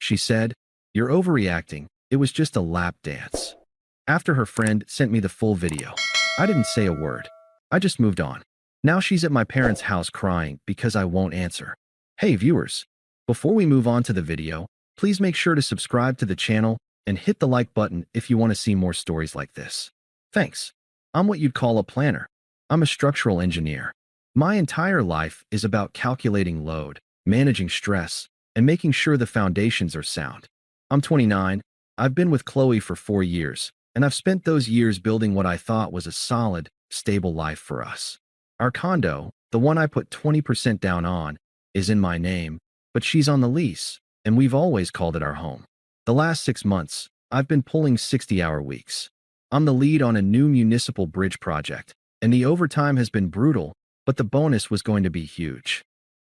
She said, "You're overreacting. It was just a lap dance." After her friend sent me the full video, I didn't say a word. I just moved on. Now she's at my parents' house crying because I won't answer. Hey viewers, before we move on to the video, please make sure to subscribe to the channel and hit the like button if you want to see more stories like this. Thanks. I'm what you'd call a planner. I'm a structural engineer. My entire life is about calculating load, managing stress, and making sure the foundations are sound. I'm 29. I've been with Qley for 4 years, and I've spent those years building what I thought was a solid, stable life for us. Our condo, the one I put 20% down on, is in my name, but she's on the lease, and we've always called it our home. The last 6 months, I've been pulling 60-hour weeks. I'm the lead on a new municipal bridge project, and the overtime has been brutal, but the bonus was going to be huge.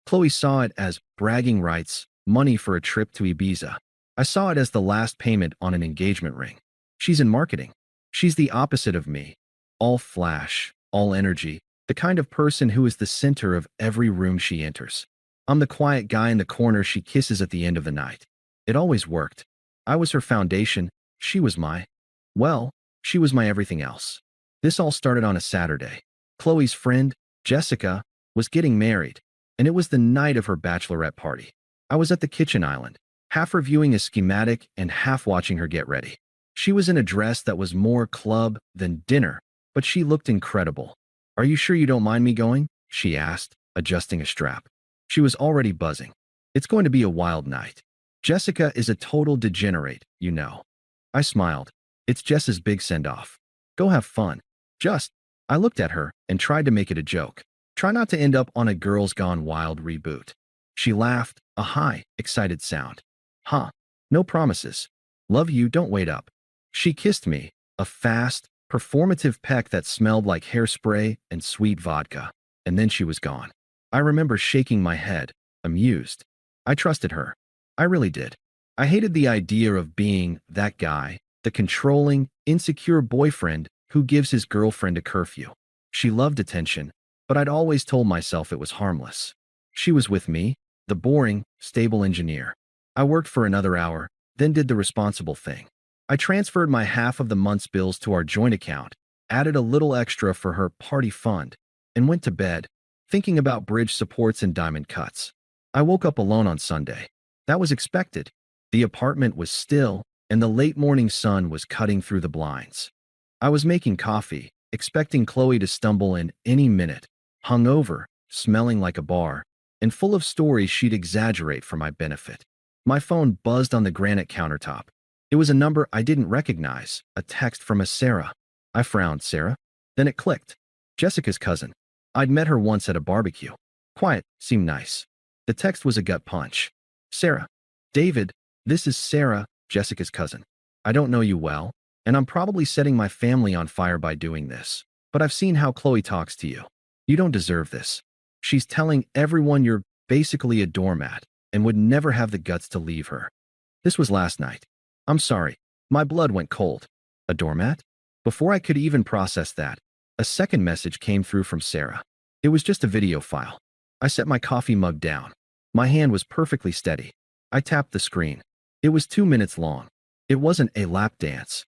Qley saw it as bragging rights, money for a trip to Ibiza. I saw it as the last payment on an engagement ring. She's in marketing. She's the opposite of me. All flash, all energy, the kind of person who is the center of every room she enters. I'm the quiet guy in the corner she kisses at the end of the night. It always worked. I was her foundation. She was she was my everything else. This all started on a Saturday. Qley's friend, Jessica, was getting married, and it was the night of her bachelorette party. I was at the kitchen island, half reviewing a schematic and half watching her get ready. She was in a dress that was more club than dinner, but she looked incredible. "Are you sure you don't mind me going?" she asked, adjusting a strap. She was already buzzing. "It's going to be a wild night. Jessica is a total degenerate, you know." I smiled. "It's Jess's big send-off. Go have fun." I looked at her and tried to make it a joke. Try not to end up on a Girls Gone Wild reboot. She laughed, a high, excited sound. "Huh. No promises. Love you, don't wait up." She kissed me, a fast, performative peck that smelled like hairspray and sweet vodka, and then she was gone. I remember shaking my head, amused. I trusted her. I really did. I hated the idea of being that guy, the controlling, insecure boyfriend who gives his girlfriend a curfew. She loved attention, but I'd always told myself it was harmless. She was with me, the boring, stable engineer. I worked for another hour, then did the responsible thing. I transferred my half of the month's bills to our joint account, added a little extra for her party fund, and went to bed, thinking about bridge supports and diamond cuts. I woke up alone on Sunday. That was expected. The apartment was still, and the late morning sun was cutting through the blinds. I was making coffee, expecting Qley to stumble in any minute, hungover, smelling like a bar, and full of stories she'd exaggerate for my benefit. My phone buzzed on the granite countertop. It was a number I didn't recognize, a text from a Sarah. I frowned. Sarah? Then it clicked. Jessica's cousin. I'd met her once at a barbecue. Quiet, seemed nice. The text was a gut punch. "Sarah. David, this is Sarah, Jessica's cousin. I don't know you well, and I'm probably setting my family on fire by doing this, but I've seen how Qley talks to you. You don't deserve this. She's telling everyone you're basically a doormat and would never have the guts to leave her. This was last night. I'm sorry. My blood went cold. A doormat?" Before I could even process that, a second message came through from Sarah. It was just a video file. I set my coffee mug down. My hand was perfectly steady. I tapped the screen. It was 2 minutes long. It wasn't a lap dance.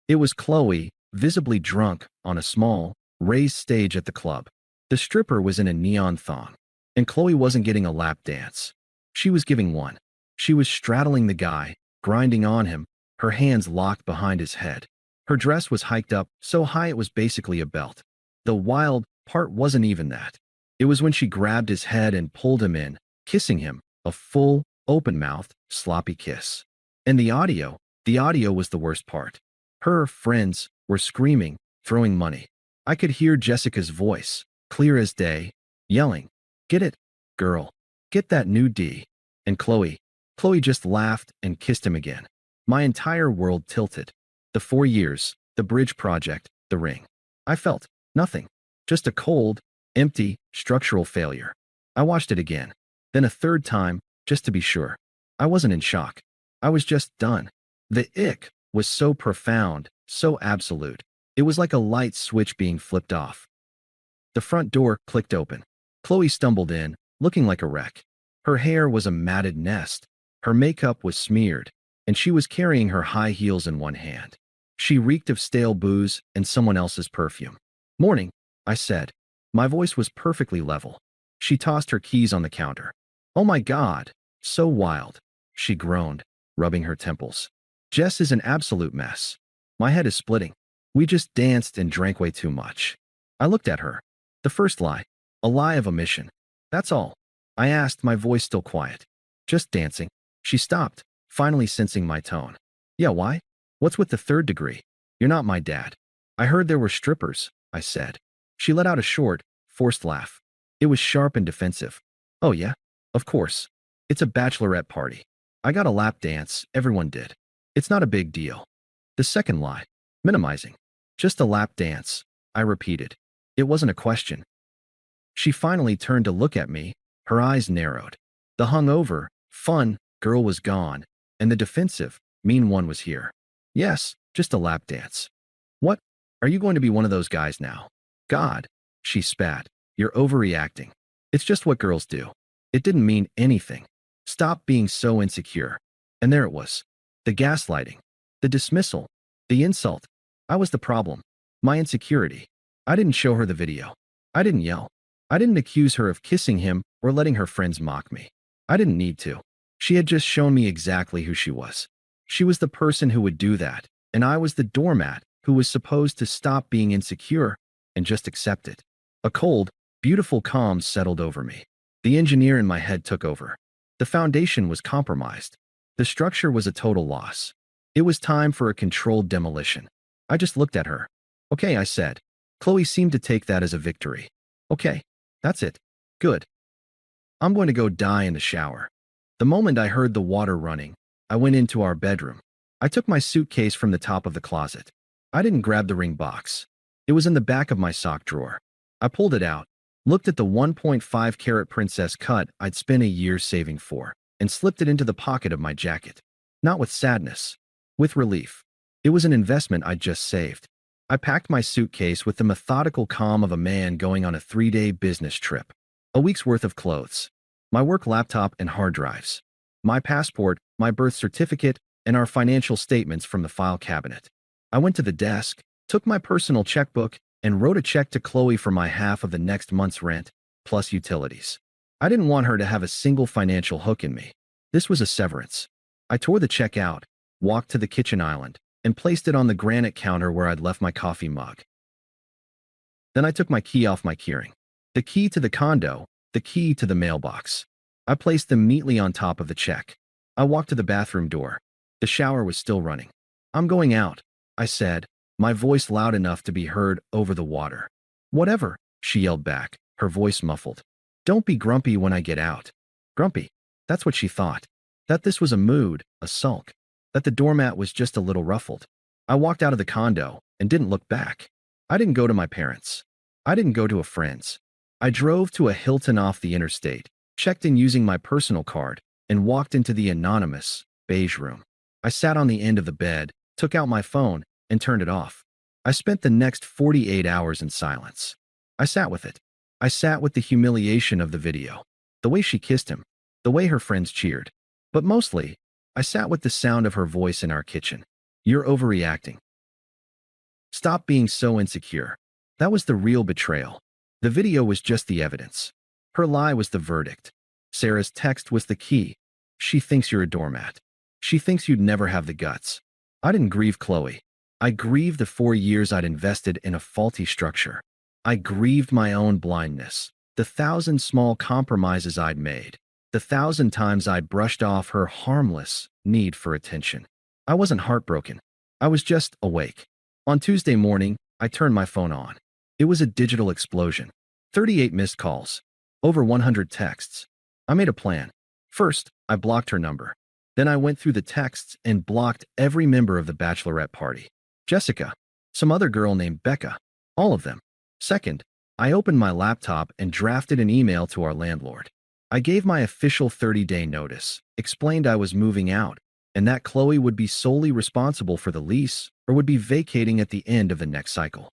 It was Qley, visibly drunk, on a small, raised stage at the club. The stripper was in a neon thong, and Qley wasn't getting a lap dance. She was giving one. She was straddling the guy, grinding on him, her hands locked behind his head. Her dress was hiked up so high it was basically a belt. The wild part wasn't even that. It was when she grabbed his head and pulled him in, kissing him, a full, open-mouthed, sloppy kiss. And the audio was the worst part. Her friends were screaming, throwing money. I could hear Jessica's voice, clear as day, yelling, "Get it, girl. Get that new D." And Qley just laughed and kissed him again. My entire world tilted. The 4 years, the bridge project, the ring. I felt nothing. Just a cold, empty, structural failure. I watched it again. Then a third time, just to be sure. I wasn't in shock. I was just done. The ick was so profound, so absolute. It was like a light switch being flipped off. The front door clicked open. Qley stumbled in, looking like a wreck. Her hair was a matted nest. Her makeup was smeared, and she was carrying her high heels in one hand. She reeked of stale booze and someone else's perfume. "Morning," I said. My voice was perfectly level. She tossed her keys on the counter. "Oh my God, so wild," she groaned, rubbing her temples. "Jess is an absolute mess. My head is splitting. We just danced and drank way too much." I looked at her. The first lie. A lie of omission. "That's all?" I asked, my voice still quiet. "Just dancing." She stopped, finally sensing my tone. "Yeah, why? What's with the third degree? You're not my dad." "I heard there were strippers," I said. She let out a short, forced laugh. It was sharp and defensive. "Oh yeah? Of course. It's a bachelorette party. I got a lap dance, everyone did. It's not a big deal." The second lie. Minimizing. "Just a lap dance," I repeated. It wasn't a question. She finally turned to look at me, her eyes narrowed. The hungover, fun girl was gone, and the defensive, mean one was here. "Yes, just a lap dance." "What? Are you going to be one of those guys now?" "God," she spat, "you're overreacting. It's just what girls do." It didn't mean anything. Stop being so insecure. And there it was. The gaslighting. The dismissal. The insult. I was the problem. My insecurity. I didn't show her the video. I didn't yell. I didn't accuse her of kissing him or letting her friends mock me. I didn't need to. She had just shown me exactly who she was. She was the person who would do that, and I was the doormat who was supposed to stop being insecure and just accept it. A cold, beautiful calm settled over me. The engineer in my head took over. The foundation was compromised. The structure was a total loss. It was time for a controlled demolition. I just looked at her. "Okay," I said. Qley seemed to take that as a victory. "Okay, that's it. Good. I'm going to go die in the shower." The moment I heard the water running, I went into our bedroom. I took my suitcase from the top of the closet. I didn't grab the ring box. It was in the back of my sock drawer. I pulled it out, looked at the 1.5 carat princess cut I'd spent a year saving for, and slipped it into the pocket of my jacket. Not with sadness, with relief. It was an investment I'd just saved. I packed my suitcase with the methodical calm of a man going on a 3-day business trip. A week's worth of clothes, my work laptop and hard drives, my passport, my birth certificate, and our financial statements from the file cabinet. I went to the desk, took my personal checkbook, and wrote a check to Qley for my half of the next month's rent, plus utilities. I didn't want her to have a single financial hook in me. This was a severance. I tore the check out, walked to the kitchen island, and placed it on the granite counter where I'd left my coffee mug. Then I took my key off my keyring. The key to the condo, the key to the mailbox. I placed them neatly on top of the check. I walked to the bathroom door. The shower was still running. "I'm going out," I said, my voice loud enough to be heard over the water. "Whatever," she yelled back, her voice muffled. "Don't be grumpy when I get out." Grumpy. That's what she thought. That this was a mood, a sulk. That the doormat was just a little ruffled. I walked out of the condo and didn't look back. I didn't go to my parents. I didn't go to a friend's. I drove to a Hilton off the interstate, checked in using my personal card, and walked into the anonymous, beige room. I sat on the end of the bed, took out my phone, and turned it off. I spent the next 48 hours in silence. I sat with it. I sat with the humiliation of the video, the way she kissed him, the way her friends cheered. But mostly, I sat with the sound of her voice in our kitchen. "You're overreacting. Stop being so insecure." That was the real betrayal. The video was just the evidence. Her lie was the verdict. Sarah's text was the key. "She thinks you're a doormat. She thinks you'd never have the guts." I didn't grieve Qley. I grieved the 4 years I'd invested in a faulty structure. I grieved my own blindness, the 1,000 small compromises I'd made, the 1,000 times I'd brushed off her harmless need for attention. I wasn't heartbroken. I was just awake. On Tuesday morning, I turned my phone on. It was a digital explosion. 38 missed calls. Over 100 texts. I made a plan. First, I blocked her number. Then I went through the texts and blocked every member of the bachelorette party. Jessica, some other girl named Becca, all of them. Second, I opened my laptop and drafted an email to our landlord. I gave my official 30-day notice, explained I was moving out, and that Qley would be solely responsible for the lease or would be vacating at the end of the next cycle.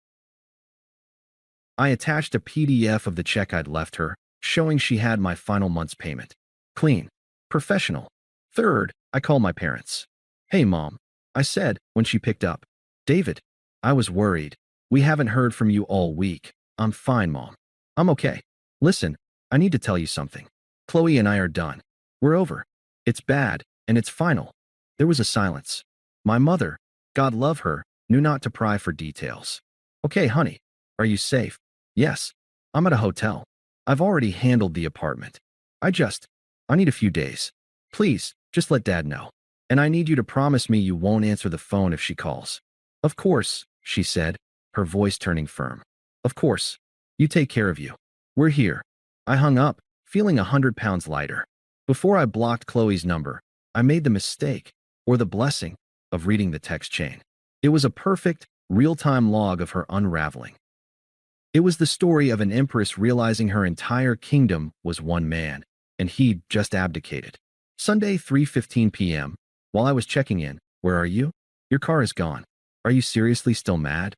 I attached a PDF of the check I'd left her, showing she had my final month's payment. Clean. Professional. Third, I called my parents. Hey, Mom, I said when she picked up. David, I was worried. We haven't heard from you all week. I'm fine, Mom. I'm okay. Listen, I need to tell you something. Qley and I are done. We're over. It's bad, and it's final. There was a silence. My mother, God love her, knew not to pry for details. Okay, honey, are you safe? Yes. I'm at a hotel. I've already handled the apartment. I need a few days. Please, just let Dad know. And I need you to promise me you won't answer the phone if she calls. Of course, she said, her voice turning firm. Of course. You take care of you. We're here. I hung up, feeling 100 pounds lighter. Before I blocked Qley's number, I made the mistake, or the blessing, of reading the text chain. It was a perfect, real-time log of her unraveling. It was the story of an empress realizing her entire kingdom was one man, and he'd just abdicated. Sunday, 3:15 p.m. While I was checking in, where are you? Your car is gone. Are you seriously still mad?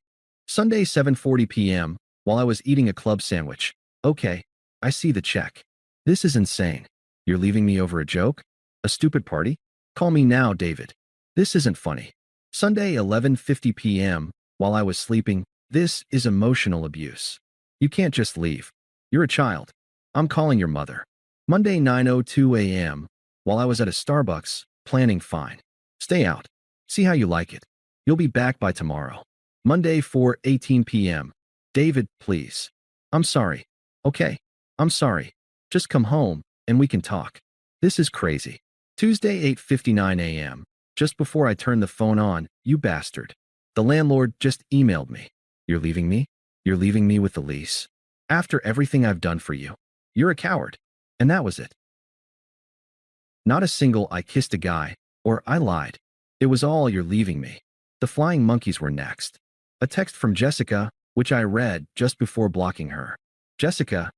Sunday, 7:40 p.m. While I was eating a club sandwich. Okay, I see the check. This is insane. You're leaving me over a joke? A stupid party? Call me now, David. This isn't funny. Sunday, 11:50 p.m. While I was sleeping. This is emotional abuse. You can't just leave. You're a child. I'm calling your mother. Monday, 9:02 a.m. While I was at a Starbucks, planning fine. Stay out. See how you like it. You'll be back by tomorrow. Monday, 4:18 p.m. David, please. I'm sorry. Okay. I'm sorry. Just come home, and we can talk. This is crazy. Tuesday, 8:59 a.m. Just before I turned the phone on, you bastard. The landlord just emailed me. You're leaving me? You're leaving me with the lease? After everything I've done for you? You're a coward. And that was it. Not a single I kissed a guy, or I lied. It was all you're leaving me. The flying monkeys were next. A text from Jessica, which I read just before blocking her. Jessica,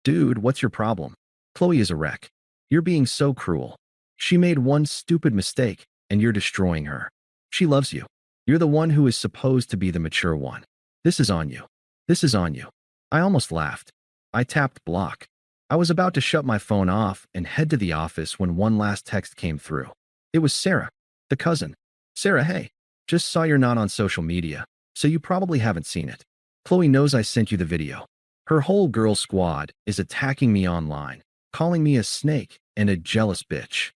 dude, what's your problem? Qley is a wreck. You're being so cruel. She made one stupid mistake, and you're destroying her. She loves you. You're the one who is supposed to be the mature one. This is on you. This is on you. I almost laughed. I tapped block. I was about to shut my phone off and head to the office when one last text came through. It was Sarah, the cousin. Sarah, hey, just saw you're not on social media, so you probably haven't seen it. Qley knows I sent you the video. Her whole girl squad is attacking me online, calling me a snake and a jealous bitch.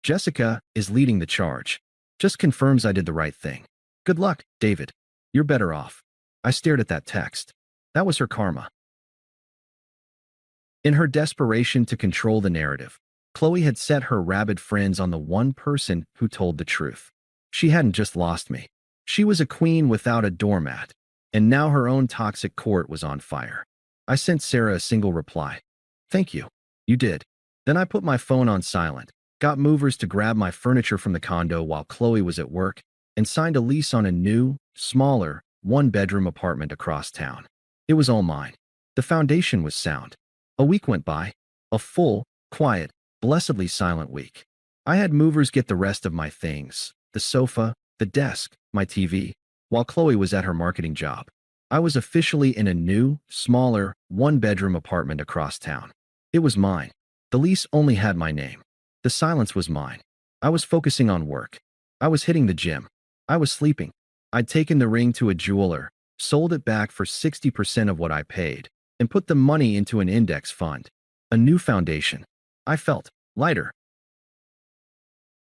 Jessica is leading the charge. Just confirms I did the right thing. Good luck, David. You're better off. I stared at that text. That was her karma. In her desperation to control the narrative, Qley had set her rabid friends on the one person who told the truth. She hadn't just lost me. She was a queen without a doormat, and now her own toxic court was on fire. I sent Sarah a single reply. Thank you. You did. Then I put my phone on silent, got movers to grab my furniture from the condo while Qley was at work, and signed a lease on a new, smaller, one-bedroom apartment across town. It was all mine. The foundation was sound. A week went by. A full, quiet, blessedly silent week. I had movers get the rest of my things, the sofa, the desk, my TV, while Qley was at her marketing job. I was officially in a new, smaller, one-bedroom apartment across town. It was mine. The lease only had my name. The silence was mine. I was focusing on work. I was hitting the gym. I was sleeping. I'd taken the ring to a jeweler, sold it back for 60% of what I paid, and put the money into an index fund. A new foundation. I felt lighter.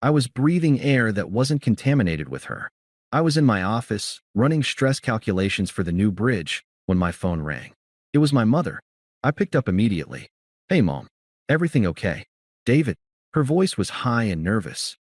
I was breathing air that wasn't contaminated with her. I was in my office, running stress calculations for the new bridge, when my phone rang. It was my mother. I picked up immediately. Hey, Mom. Everything okay? David. Her voice was high and nervous.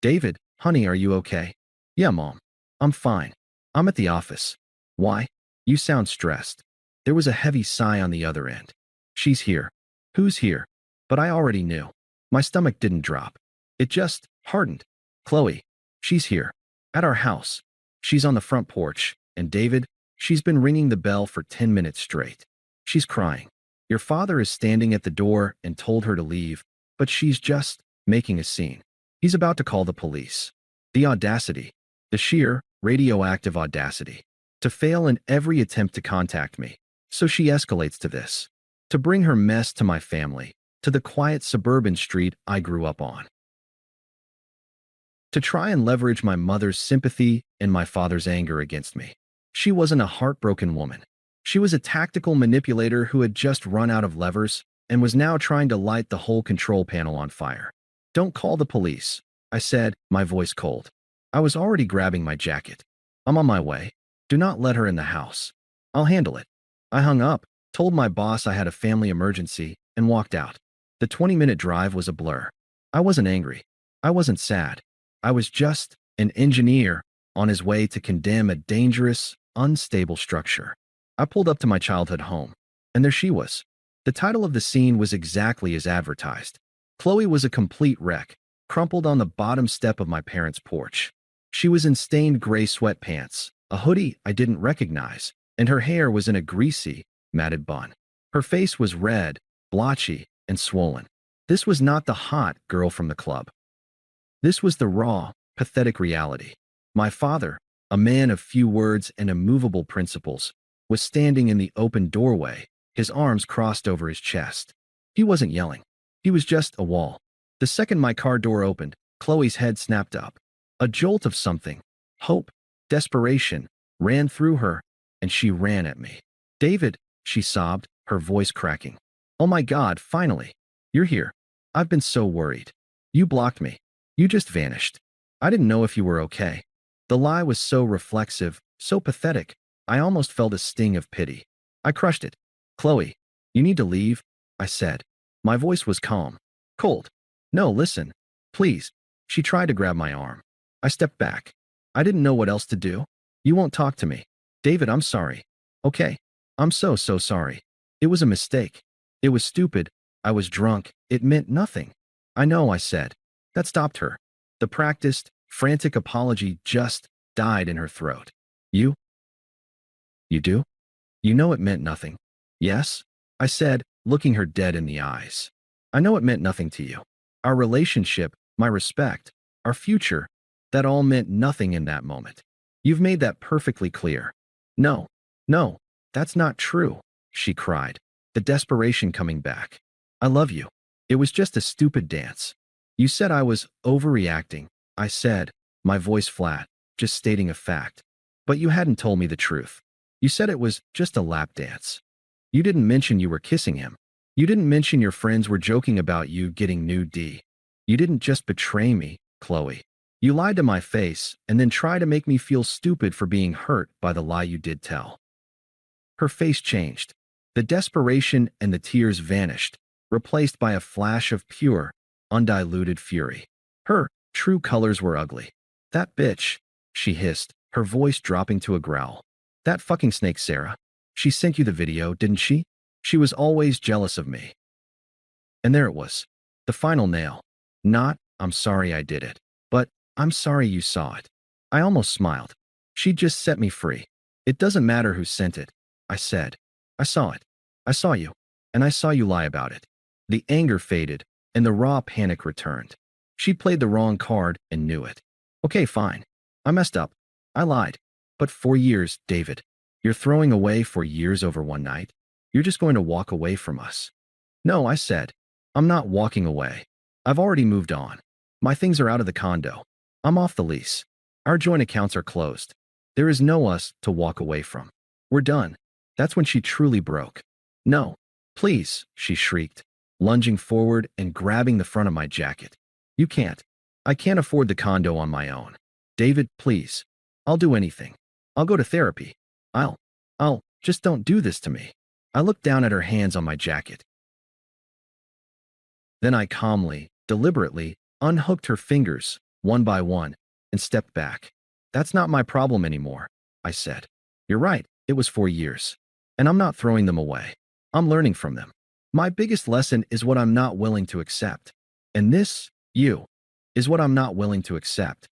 David, honey, are you okay? Yeah, Mom. I'm fine. I'm at the office. Why? You sound stressed. There was a heavy sigh on the other end. She's here. Who's here? But I already knew. My stomach didn't drop. It just hardened. Qley. She's here. At our house. She's on the front porch. And David, she's been ringing the bell for 10 minutes straight. She's crying. Your father is standing at the door and told her to leave, but she's just making a scene. He's about to call the police. The audacity. The sheer, radioactive audacity. To fail in every attempt to contact me. So she escalates to this. To bring her mess to my family. To the quiet suburban street I grew up on. to try and leverage my mother's sympathy and my father's anger against me. She wasn't a heartbroken woman. She was a tactical manipulator who had just run out of levers and was now trying to light the whole control panel on fire. "Don't call the police," I said, my voice cold. I was already grabbing my jacket. "I'm on my way. Do not let her in the house. I'll handle it." I hung up, told my boss I had a family emergency, and walked out. The 20-minute drive was a blur. I wasn't angry. I wasn't sad. I was just an engineer on his way to condemn a dangerous, unstable structure. I pulled up to my childhood home, and there she was. The title of the scene was exactly as advertised. Qley was a complete wreck, crumpled on the bottom step of my parents' porch. She was in stained gray sweatpants, a hoodie I didn't recognize, and her hair was in a greasy, matted bun. Her face was red, blotchy, and swollen. This was not the hot girl from the club. This was the raw, pathetic reality. My father, a man of few words and immovable principles, was standing in the open doorway, his arms crossed over his chest. He wasn't yelling. He was just a wall. The second my car door opened, Qley's head snapped up. A jolt of something, hope, desperation, ran through her, and she ran at me. "David," she sobbed, her voice cracking. "Oh my God, finally. You're here. I've been so worried. You blocked me. You just vanished. I didn't know if you were okay." The lie was so reflexive, so pathetic, I almost felt a sting of pity. I crushed it. "Qley, you need to leave," I said. My voice was calm. "Cold. No, listen. Please." She tried to grab my arm. I stepped back. I didn't know what else to do. "You won't talk to me. David, I'm sorry. Okay. I'm so sorry. It was a mistake. It was stupid. I was drunk. It meant nothing." "I know," I said. That stopped her. The practiced, frantic apology just died in her throat. You do? You know it meant nothing." "Yes," I said, looking her dead in the eyes. "I know it meant nothing to you. Our relationship, my respect, our future, that all meant nothing in that moment. You've made that perfectly clear." No, that's not true," she cried, the desperation coming back. "I love you. It was just a stupid dance." "You said I was overreacting," I said, my voice flat, just stating a fact. "But you hadn't told me the truth. You said it was just a lap dance. You didn't mention you were kissing him. You didn't mention your friends were joking about you getting new D. You didn't just betray me, Qley. You lied to my face and then tried to make me feel stupid for being hurt by the lie you did tell." Her face changed. The desperation and the tears vanished, replaced by a flash of pure, undiluted fury. Her true colors were ugly. "That bitch," she hissed, her voice dropping to a growl. "That fucking snake Sarah. She sent you the video, didn't she? She was always jealous of me." And there it was. The final nail. Not, "I'm sorry I did it," but "I'm sorry you saw it." I almost smiled. She just set me free. "It doesn't matter who sent it," I said. "I saw it. I saw you. And I saw you lie about it." The anger faded, and the raw panic returned. She played the wrong card and knew it. "Okay, fine. I messed up. I lied. But 4 years, David. You're throwing away 4 years over one night? You're just going to walk away from us?" "No," I said. "I'm not walking away. I've already moved on. My things are out of the condo. I'm off the lease. Our joint accounts are closed. There is no us to walk away from. We're done." That's when she truly broke. "No, please," she shrieked, lunging forward and grabbing the front of my jacket. "You can't. I can't afford the condo on my own. David, please. I'll do anything. I'll go to therapy. I'll, just don't do this to me." I looked down at her hands on my jacket. Then I calmly, deliberately, unhooked her fingers, one by one, and stepped back. "That's not my problem anymore," I said. "You're right, it was 4 years. And I'm not throwing them away. I'm learning from them. My biggest lesson is what I'm not willing to accept. And this, you, is what I'm not willing to accept."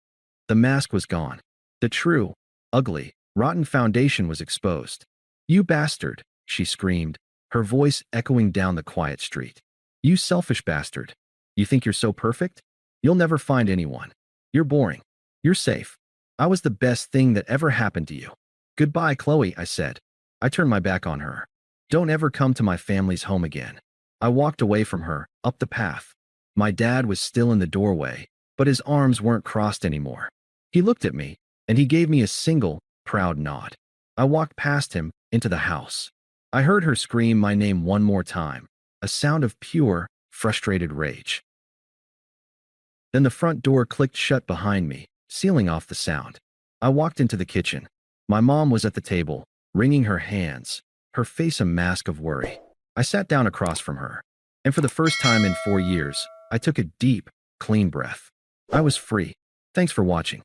The mask was gone. The true, ugly, rotten foundation was exposed. "You bastard," she screamed, her voice echoing down the quiet street. "You selfish bastard. You think you're so perfect? You'll never find anyone. You're boring. You're safe. I was the best thing that ever happened to you. Goodbye, Qley," I said. I turned my back on her. "Don't ever come to my family's home again." I walked away from her, up the path. My dad was still in the doorway, but his arms weren't crossed anymore. He looked at me, and he gave me a single, proud nod. I walked past him, into the house. I heard her scream my name one more time, a sound of pure, frustrated rage. Then the front door clicked shut behind me, sealing off the sound. I walked into the kitchen. My mom was at the table, wringing her hands, her face a mask of worry. I sat down across from her, and for the first time in 4 years, I took a deep, clean breath. I was free. Thanks for watching.